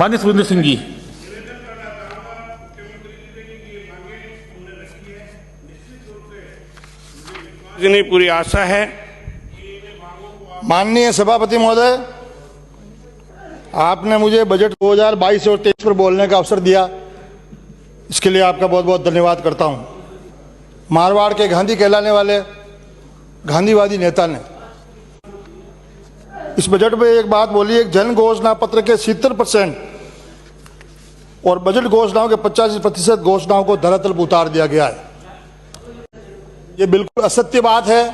माननीय सुरेंद्र सिंह जी। जिन्हें पूरी आशा है। माननीय सभापति महोदय, आपने मुझे बजट 2022 और 23 पर बोलने का अवसर दिया, इसके लिए आपका बहुत बहुत धन्यवाद करता हूं। मारवाड़ के गांधी कहलाने वाले गांधीवादी नेता ने इस बजट में एक बात बोली, एक जन घोषणा पत्र के 70% और बजट घोषणाओं के 85% घोषणाओं को धरातल पर उतार दिया गया है। ये बिल्कुल असत्य बात है,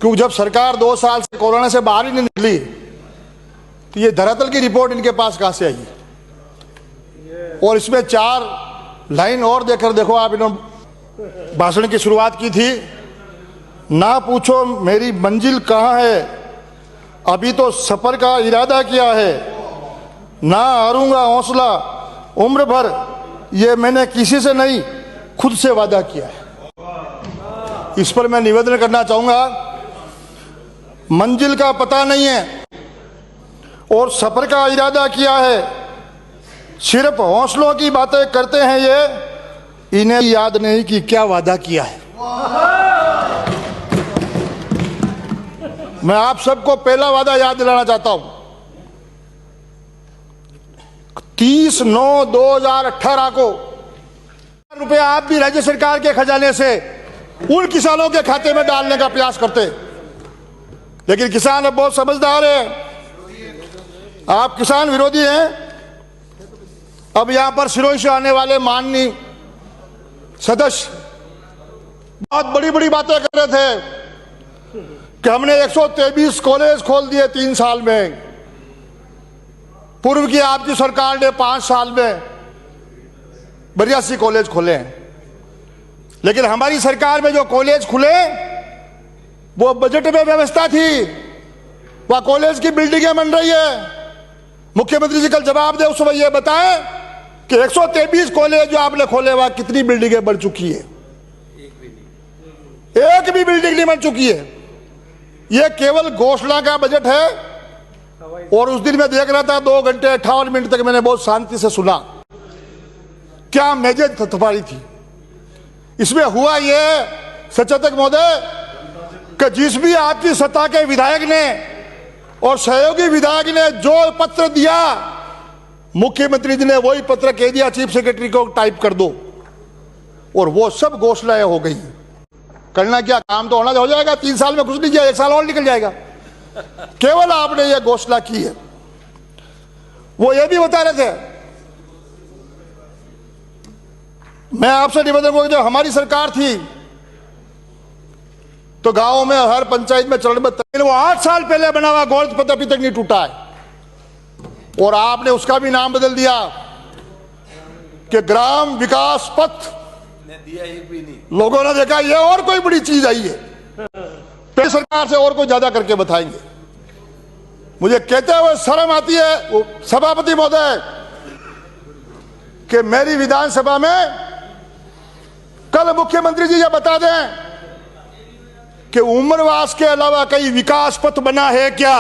क्योंकि जब सरकार 2 साल से कोरोना से बाहर ही नहीं निकली तो ये धरातल की रिपोर्ट इनके पास कहां से आई? और इसमें 4 लाइन और देकर देखो, आप इन्होंने भाषण की शुरुआत की थी, ना पूछो मेरी मंजिल कहां है, अभी तो सफर का इरादा किया है, ना हारूंगा हौसला उम्र भर, ये मैंने किसी से नहीं खुद से वादा किया है। इस पर मैं निवेदन करना चाहूंगा, मंजिल का पता नहीं है और सफर का इरादा किया है, सिर्फ हौसलों की बातें करते हैं ये, इन्हें याद नहीं कि क्या वादा किया है। मैं आप सबको पहला वादा याद दिलाना चाहता हूं। 30/9/2018 को रुपया आप भी राज्य सरकार के खजाने से उन किसानों के खाते में डालने का प्रयास करते, लेकिन किसान अब बहुत समझदार है। आप किसान विरोधी हैं। अब यहां पर सिरोही से आने वाले माननीय सदस्य बहुत बड़ी बड़ी बातें कर रहे थे कि हमने 123 कॉलेज खोल दिए 3 साल में, पूर्व की आपकी सरकार ने 5 साल में 82 कॉलेज खोले हैं। लेकिन हमारी सरकार में जो कॉलेज खुले वो बजट में व्यवस्था थी, वह कॉलेज की बिल्डिंगें बन रही है। मुख्यमंत्री जी कल जवाब दे, उस समय यह बताएं कि 123 कॉलेज जो आपने खोले वहां कितनी बिल्डिंगें बन चुकी है? एक भी बिल्डिंग नहीं बन चुकी है। यह केवल घोषणा का बजट है। और उस दिन मैं देख रहा था 2 घंटे 58 मिनट तक मैंने बहुत शांति से सुना, क्या मेजें थपथपाई थी। इसमें हुआ यह सचेतक महोदय कि जिस भी आपकी सत्ता के विधायक ने और सहयोगी विधायक ने जो पत्र दिया, मुख्यमंत्री जी ने वही पत्र कह दिया चीफ सेक्रेटरी को टाइप कर दो, और वो सब घोषणाएं हो गई। करना क्या, काम तो होना हो जाएगा। 3 साल में कुछ नहीं किया, 1 साल और निकल जाएगा। केवल आपने ये घोषणा की है। वो ये भी बता रहे थे, मैं आपसे निवेदन करूंगा, जब हमारी सरकार थी तो गांवों में हर पंचायत में चरणबद्ध, वो 8 साल पहले बना हुआ गोल्ड पथ अभी तक नहीं टूटा है। और आपने उसका भी नाम बदल दिया कि ग्राम विकास पथ दिया, एक भी नहीं। लोगों ने देखा ये और कोई बड़ी चीज आई है, तो सरकार से और कोई ज्यादा करके बताएंगे। मुझे कहते हुए शर्म आती है सभापति महोदय कि मेरी विधानसभा में कल मुख्यमंत्री जी ये बता दें कि उम्रवास के अलावा कई विकास पथ बना है क्या?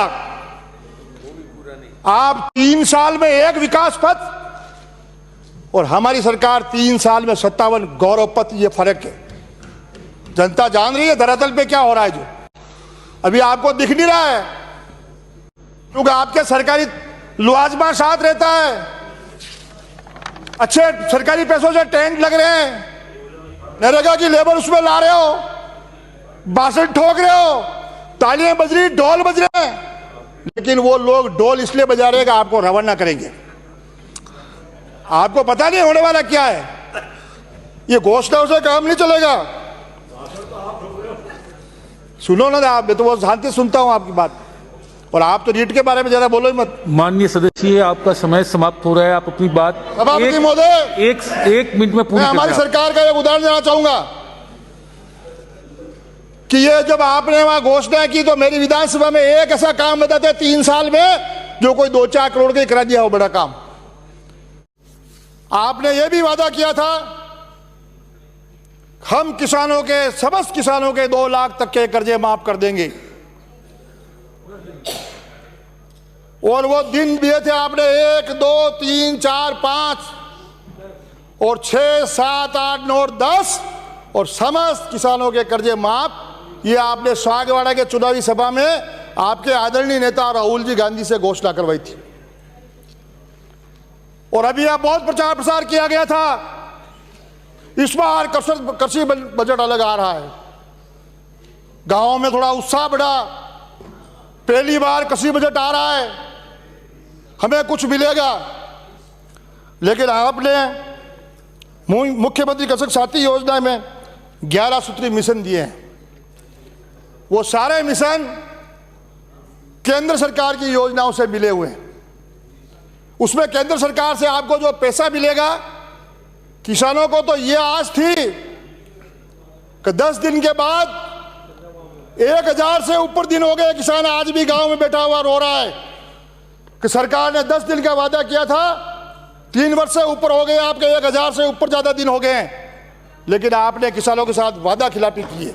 आप 3 साल में 1 विकास पथ और हमारी सरकार 3 साल में 57 गौरव पथ। ये फर्क है। जनता जान रही है धरातल पे क्या हो रहा है, जो अभी आपको दिख नहीं रहा है, क्योंकि आपके सरकारी लुआजमा साथ रहता है। अच्छे सरकारी पैसों से टेंट लग रहे हैं, नरेगा की लेबर उसमें ला रहे हो, बांसुरी ठोक रहे हो, तालियां बज रही, ढोल बज रहे हैं, लेकिन वो लोग ढोल इसलिए बजा रहे हैं कि आपको रवाना करेंगे। आपको पता नहीं होने वाला क्या है। ये घोषणाओं से काम नहीं चलेगा। सुनो ना आप, मैं तो बहुत शांति सुनता हूं आपकी बात, और आप तो नीट के बारे में जरा बोलो ही मत। माननीय सदस्य, आपका समय समाप्त हो रहा है, आप अपनी बात सभापति महोदय एक मिनट में पूरी। मैं हमारी सरकार का एक उदाहरण देना चाहूंगा कि ये जब आपने वहां घोषणा की तो मेरी विधानसभा में एक ऐसा काम बताते 3 साल में जो कोई 2-4 करोड़ का करा दिया हो बड़ा काम। आपने ये भी वादा किया था हम किसानों के, समस्त किसानों के 2 लाख तक के कर्जे माफ कर देंगे। और वो दिन दिए थे आपने 1, 2, 3, 4, 5 और 6, 7, 8, 9 और 10 और समस्त किसानों के कर्जे माफ। ये आपने स्वागवाड़ा के चुनावी सभा में आपके आदरणीय नेता राहुल जी गांधी से घोषणा करवाई थी। और अभी यह बहुत प्रचार प्रसार किया गया था, इस बार कृषि बजट अलग आ रहा है। गांवों में थोड़ा उत्साह बढ़ा, पहली बार कृषि बजट आ रहा है, हमें कुछ मिलेगा। लेकिन आपने मुख्यमंत्री कृषक साथी योजना में 11 सूत्री मिशन दिए हैं। वो सारे मिशन केंद्र सरकार की योजनाओं से मिले हुए हैं। उसमें केंद्र सरकार से आपको जो पैसा मिलेगा, किसानों को तो ये आस थी कि 10 दिन के बाद 1000 से ऊपर दिन हो गए, किसान आज भी गांव में बैठा हुआ रो रहा है कि सरकार ने 10 दिन का वादा किया था, 3 वर्ष से ऊपर हो गए, आपके 1000 से ऊपर ज्यादा दिन हो गए हैं। लेकिन आपने किसानों के साथ वादा खिलाफी की है।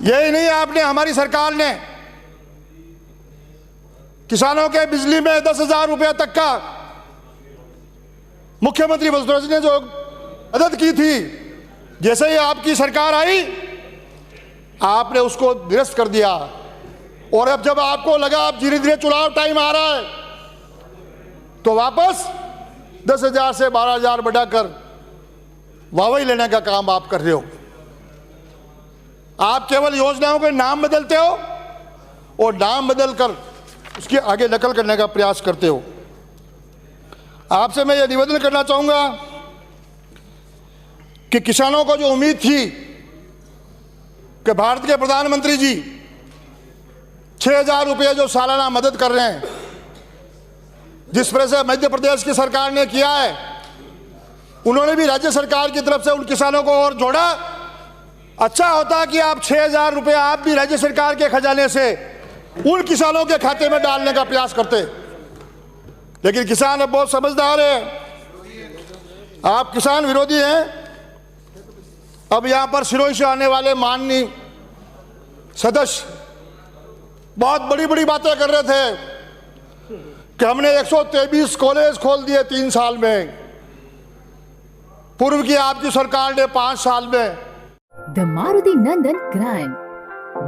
यही नहीं, आपने, हमारी सरकार ने किसानों के बिजली में 10,000 रुपये तक का मुख्यमंत्री वसुंधरा जी ने जो मदद की थी, जैसे ही आपकी सरकार आई आपने उसको निरस्त कर दिया। और अब जब आपको लगा अब धीरे धीरे चुनाव टाइम आ रहा है तो वापस 10,000 से 12,000 बढ़ाकर वाहवाही लेने का काम आप कर रहे हो। आप केवल योजनाओं के नाम बदलते हो और नाम बदलकर उसकी आगे नकल करने का प्रयास करते हो। आपसे मैं यह निवेदन करना चाहूंगा कि किसानों को जो उम्मीद थी कि भारत के प्रधानमंत्री जी 6,000 रुपये जो सालाना मदद कर रहे हैं, जिस तरह से मध्य प्रदेश की सरकार ने किया है, उन्होंने भी राज्य सरकार की तरफ से उन किसानों को और जोड़ा। अच्छा होता कि आप 6,000 रुपये आप भी राज्य सरकार के खजाने से उन किसानों के खाते में डालने का प्रयास करते। लेकिन किसान अब बहुत समझदार है, आप किसान विरोधी हैं। अब यहां पर सिरोही से आने वाले माननीय सदस्य बहुत बड़ी बड़ी बातें कर रहे थे कि हमने 123 कॉलेज खोल दिए 3 साल में, पूर्व की आपकी सरकार ने 5 साल में। The Maruti Nandan grand,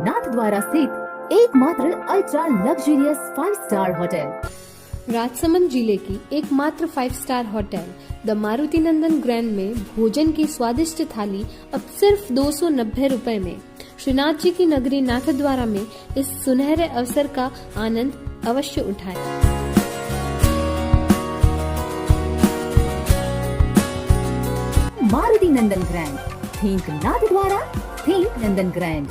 Nathdwara स्थित एकमात्र ultra luxurious 5 star hotel. Rajsamand जिले की एकमात्र 5 star hotel the Maruti Nandan grand में भोजन की स्वादिष्ट थाली अब सिर्फ 290 रुपए में। श्रीनाथ जी की नगरी नाथद्वारा में इस सुनहरे अवसर का आनंद अवश्य उठाएं। मारुति नंदन ग्रैंड, थिंक नाथद्वारा, थिंक नंदन ग्रैंड।